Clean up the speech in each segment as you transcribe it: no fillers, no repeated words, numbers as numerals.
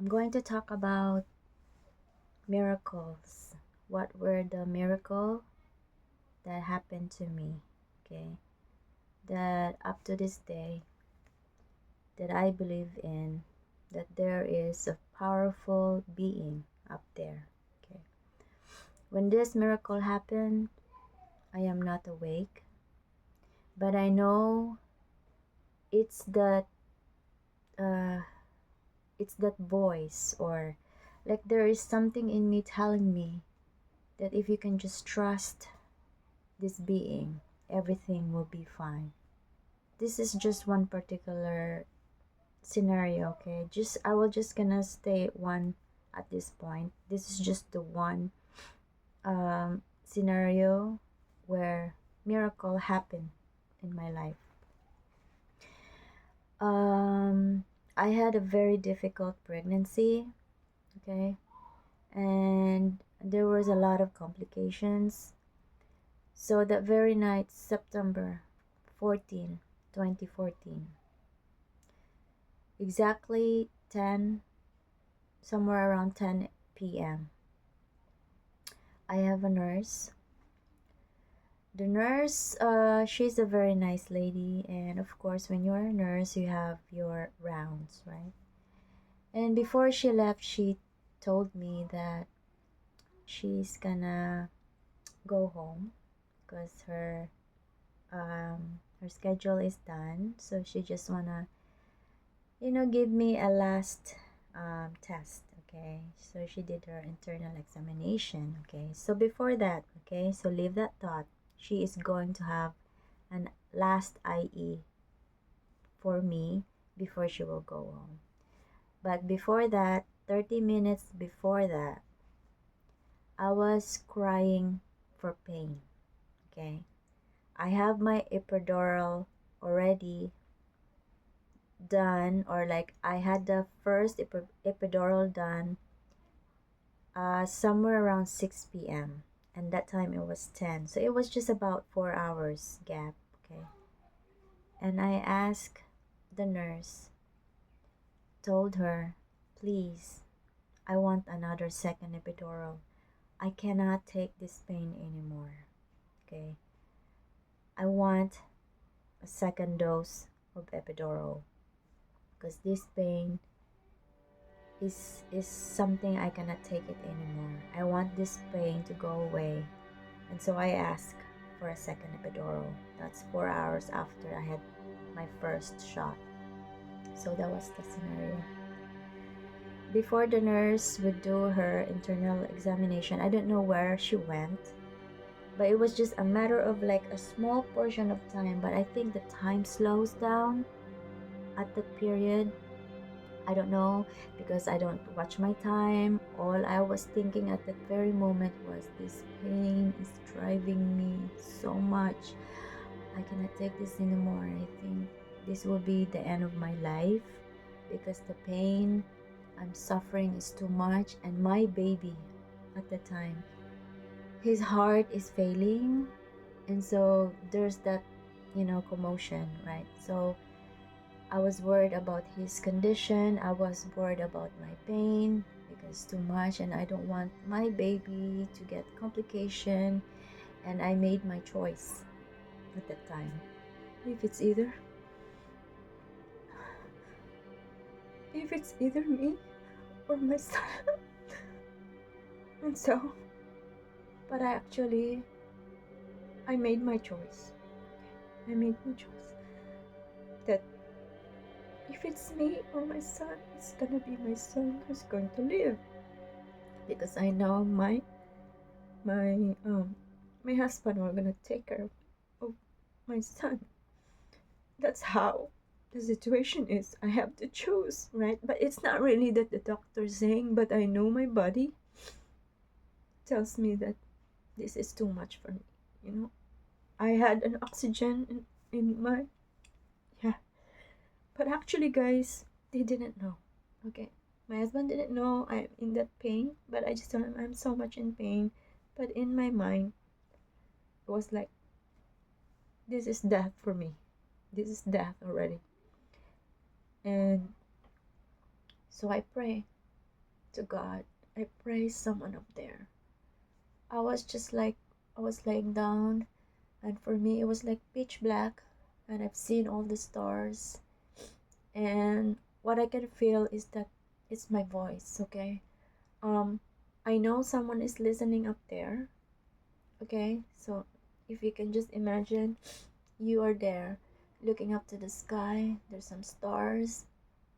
I'm going to talk about miracles. What were the miracle that happened to me? Okay, that up to this day that I believe in, that there is a powerful being up there. Okay, when this miracle happened, I am not awake, but I know it's that uh, it's that voice, or like there is something in me telling me that if you can just trust this being, everything will be fine. This is just one particular scenario, okay? Just I will just gonna stay one at this point. This is just the one scenario where miracle happened in my life. Um, I had a very difficult pregnancy, okay, and there was a lot of complications. So that very night, September 14, 2014, exactly 10, somewhere around 10 p.m., I have a nurse. The nurse, she's a very nice lady, and of course, when you're a nurse, you have your rounds, right? And before she left, she told me that she's gonna go home because her schedule is done. So she just wanna, give me a last test. Okay, so she did her internal examination. Okay, so before that, okay, so leave that thought. She is going to have an last IE for me before she will go home. But before that, 30 minutes before that, I was crying for pain. Okay, I have my epidural already done, or like I had the first epidural done somewhere around 6 p.m., and that time it was 10, so it was just about 4 hours gap. Okay, and I asked the nurse, told her, please, I want another second epidural. I cannot take this pain anymore. Okay, I want a second dose of epidural because this pain is something I cannot take it anymore. I want this pain to go away. And so I asked for a second epidural. That's 4 hours after I had my first shot. So that was the scenario. Before the nurse would do her internal examination, I don't know where she went, but it was just a matter of like a small portion of time. But I think the time slows down at that period. I don't know, because I don't watch my time. All I was thinking at that very moment was, this pain is driving me so much. I cannot take this anymore. I think this will be the end of my life because the pain I'm suffering is too much. And my baby at the time, his heart is failing. And so there's that, commotion, right? So I was worried about his condition. I was worried about my pain because too much, and I don't want my baby to get complication. And I made my choice at that time. If it's either me or my son. And so, but I made my choice. I made my choice that if it's me or my son, it's gonna be my son who's going to live, because I know my my husband were gonna take care of my son. That's how the situation is. I have to choose, right? But it's not really that the doctor's saying, but I know my body tells me that this is too much for me. I had an oxygen in my, yeah. But actually, guys, they didn't know. Okay, my husband didn't know I'm in that pain, but I just told him I'm so much in pain. But in my mind, it was like, this is death for me. This is death already. And so I pray. to God. I praise someone up there. I was just like, I was laying down, and for me, it was like pitch black, and I've seen all the stars. And what I can feel is that it's my voice, okay? Um, I know someone is listening up there, okay? So if you can just imagine you are there looking up to the sky, there's some stars,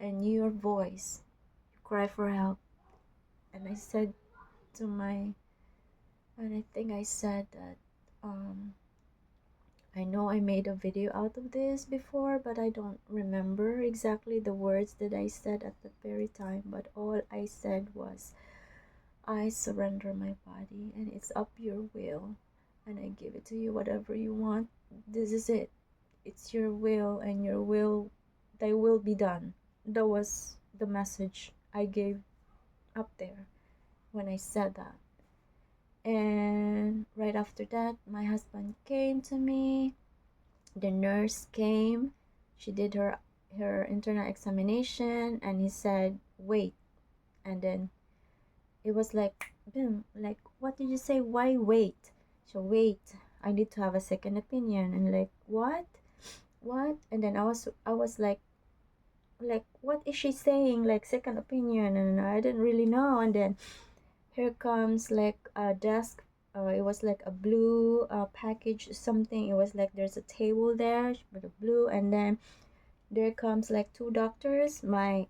and your voice, you cry for help. And I said to my, and I think I said that, I know I made a video out of this before, but I don't remember exactly the words that I said at the very time. But all I said was, I surrender my body and it's up your will, and I give it to you, whatever you want. This is it. It's your will, and your will, thy will be done. That was the message I gave up there when I said that. And right after that, my husband came to me. The nurse came. She did her internal examination, and he said, "Wait." And then it was like, boom, like, what did you say? Why wait? So wait, I need to have a second opinion. And like, what? And then I was like, what is she saying? Like, second opinion? And I didn't really know. And then here comes like a desk. It was like a blue package something. It was like there's a table there with a blue, and then there comes like two doctors. My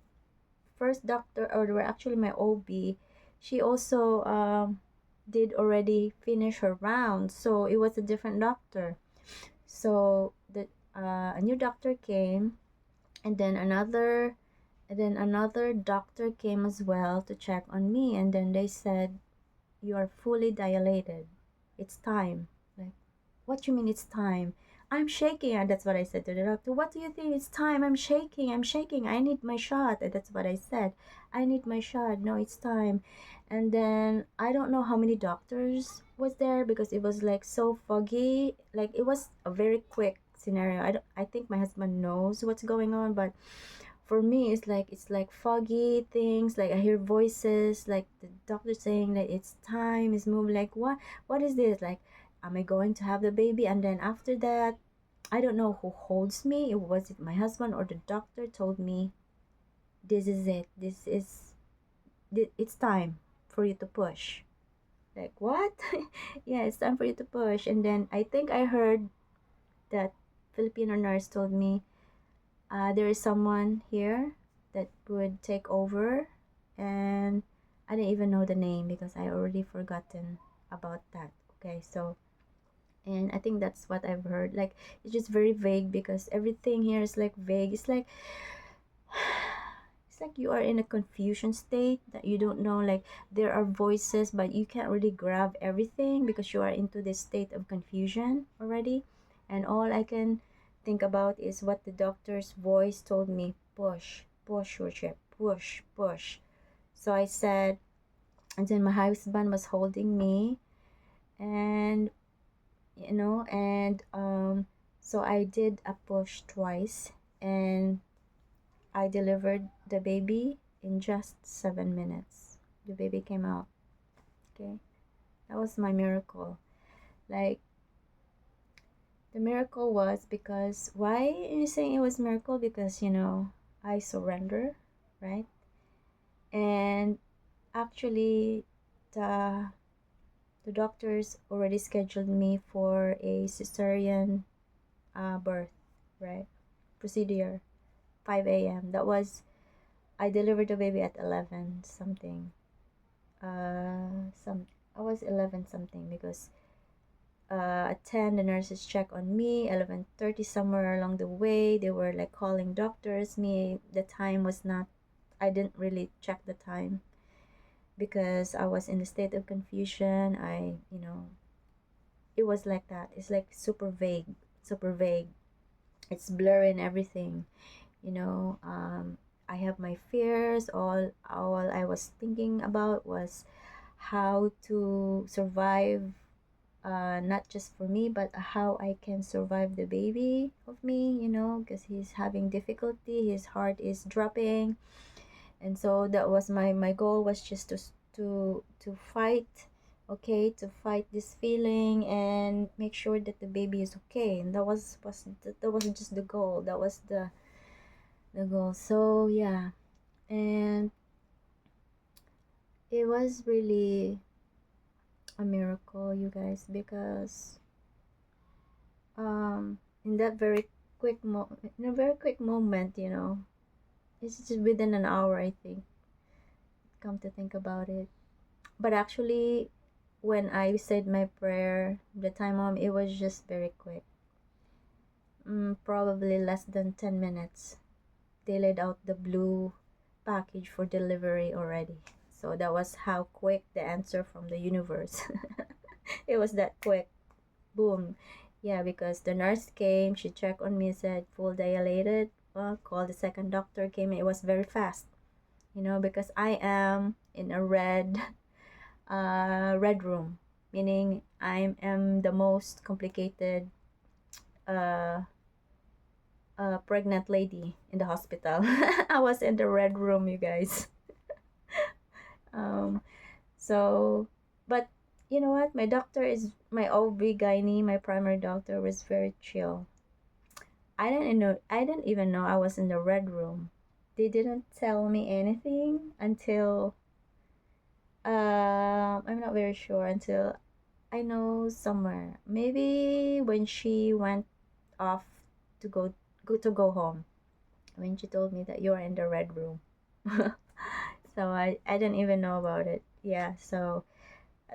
first doctor, or they were actually my OB, she also did already finish her round, so it was a different doctor. So the a new doctor came, and then another doctor came as well to check on me, and then they said, you are fully dilated. It's time. Like, what you mean it's time? I'm shaking. And that's what I said to the doctor. What do you think? It's time. I'm shaking. I'm shaking. I need my shot. And that's what I said. I need my shot. No, it's time. And then I don't know how many doctors was there because it was like so foggy. Like, it was a very quick scenario. I think my husband knows what's going on, but for me it's like foggy things, like I hear voices, like the doctor saying that it's time, is moving, like what is this, like am I going to have the baby? And then after that, I don't know who holds me, it my husband or the doctor told me, this is it, it's time for you to push. Like, what? Yeah, it's time for you to push. And then I think I heard that Filipino nurse told me, there is someone here that would take over, and I didn't even know the name because I already forgotten about that. Okay, so, and I think that's what I've heard. Like, it's just very vague because everything here is like vague. It's like you are in a confusion state that you don't know, like there are voices but you can't really grab everything because you are into this state of confusion already. And all I can think about is what the doctor's voice told me: push, push, Rochelle, push, push. So I said, and then my husband was holding me, and so I did a push twice, and I delivered the baby in just 7 minutes. The baby came out. Okay, that was my miracle. Like, the miracle was because, why are you saying it was miracle? Because I surrender, right? And actually, the the doctors already scheduled me for a cesarean birth, right? Procedure, 5 a.m. That was, I delivered the baby at 11 something. Some I was 11 something because at 10 the nurses check on me. 11:30, somewhere along the way, they were like calling doctors. Me, the time was not, I didn't really check the time because I was in a state of confusion. It was like that. It's like super vague, super vague. It's blurry and everything. I have my fears. All I was thinking about was how to survive, not just for me, but how I can survive the baby of me, because he's having difficulty, his heart is dropping, And so that was my goal, was just to fight, okay, to fight this feeling and make sure that the baby is okay. And that wasn't just the goal, that was the goal. So yeah, and it was really a miracle, you guys, because in that very in a very quick moment, you know, it's just within an hour, I think, come to think about it. But actually, when I said my prayer, the time it was just very quick. Probably less than 10 minutes. They laid out the blue package for delivery already. So that was how quick the answer from the universe. It was that quick. Boom. Yeah, because the nurse came, she checked on me, said full dilated. Called the second doctor, came. It was very fast, you know, because I am in a red room, meaning I am the most complicated uh, pregnant lady in the hospital. I was in the red room, you guys. um, so, but you know what? My doctor is my OB-GYN, my primary doctor was very chill. I didn't even know I was in the red room. They didn't tell me anything until I'm not very sure, until I know somewhere. Maybe when she went off to go home. When she told me that you're in the red room. So I didn't even know about it. Yeah, so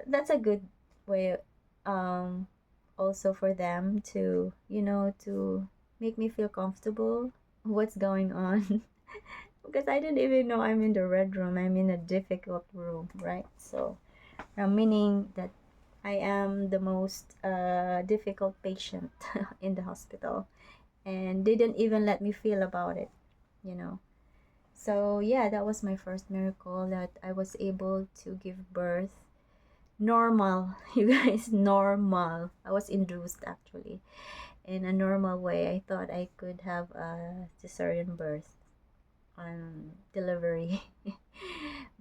that's a good way also for them to, you know, to make me feel comfortable what's going on. Because I didn't even know I'm in the red room. I'm in a difficult room, right? So meaning that I am the most difficult patient in the hospital, and they didn't even let me feel about it, you know. So yeah, that was my first miracle, that I was able to give birth normal. You guys, normal. I was induced actually in a normal way. I thought I could have a cesarean birth on delivery,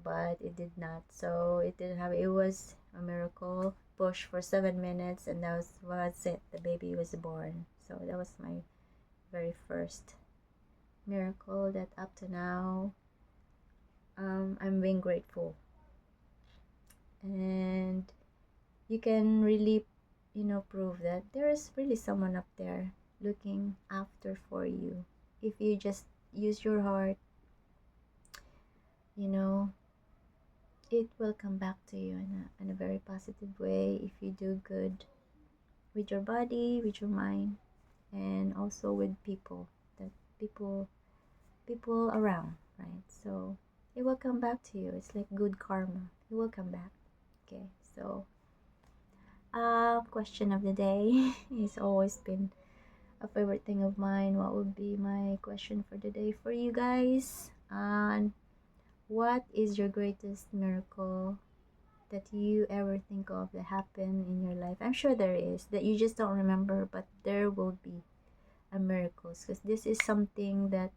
but it did not. So it didn't have. It was a miracle. Push for 7 minutes, and was it. The baby was born. So that was my very first miracle that up to now I'm being grateful. And you can really, you know, prove that there is really someone up there looking after for you. If you just use your heart, you know, it will come back to you in a very positive way if you do good with your body, with your mind, and also with people, that people around, right? So it will come back to you. It's like good karma. It will come back. Okay, so question of the day has always been a favorite thing of mine. What would be my question for the day for you guys? And what is your greatest miracle that you ever think of that happened in your life? I'm sure there is, that you just don't remember, but there will be a miracle, because this is something that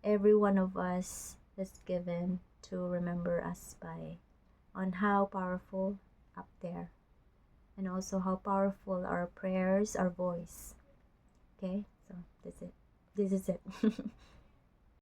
every one of us is given to remember us by, on how powerful up there, and also how powerful our prayers, our voice. Okay, so that's it. This is it.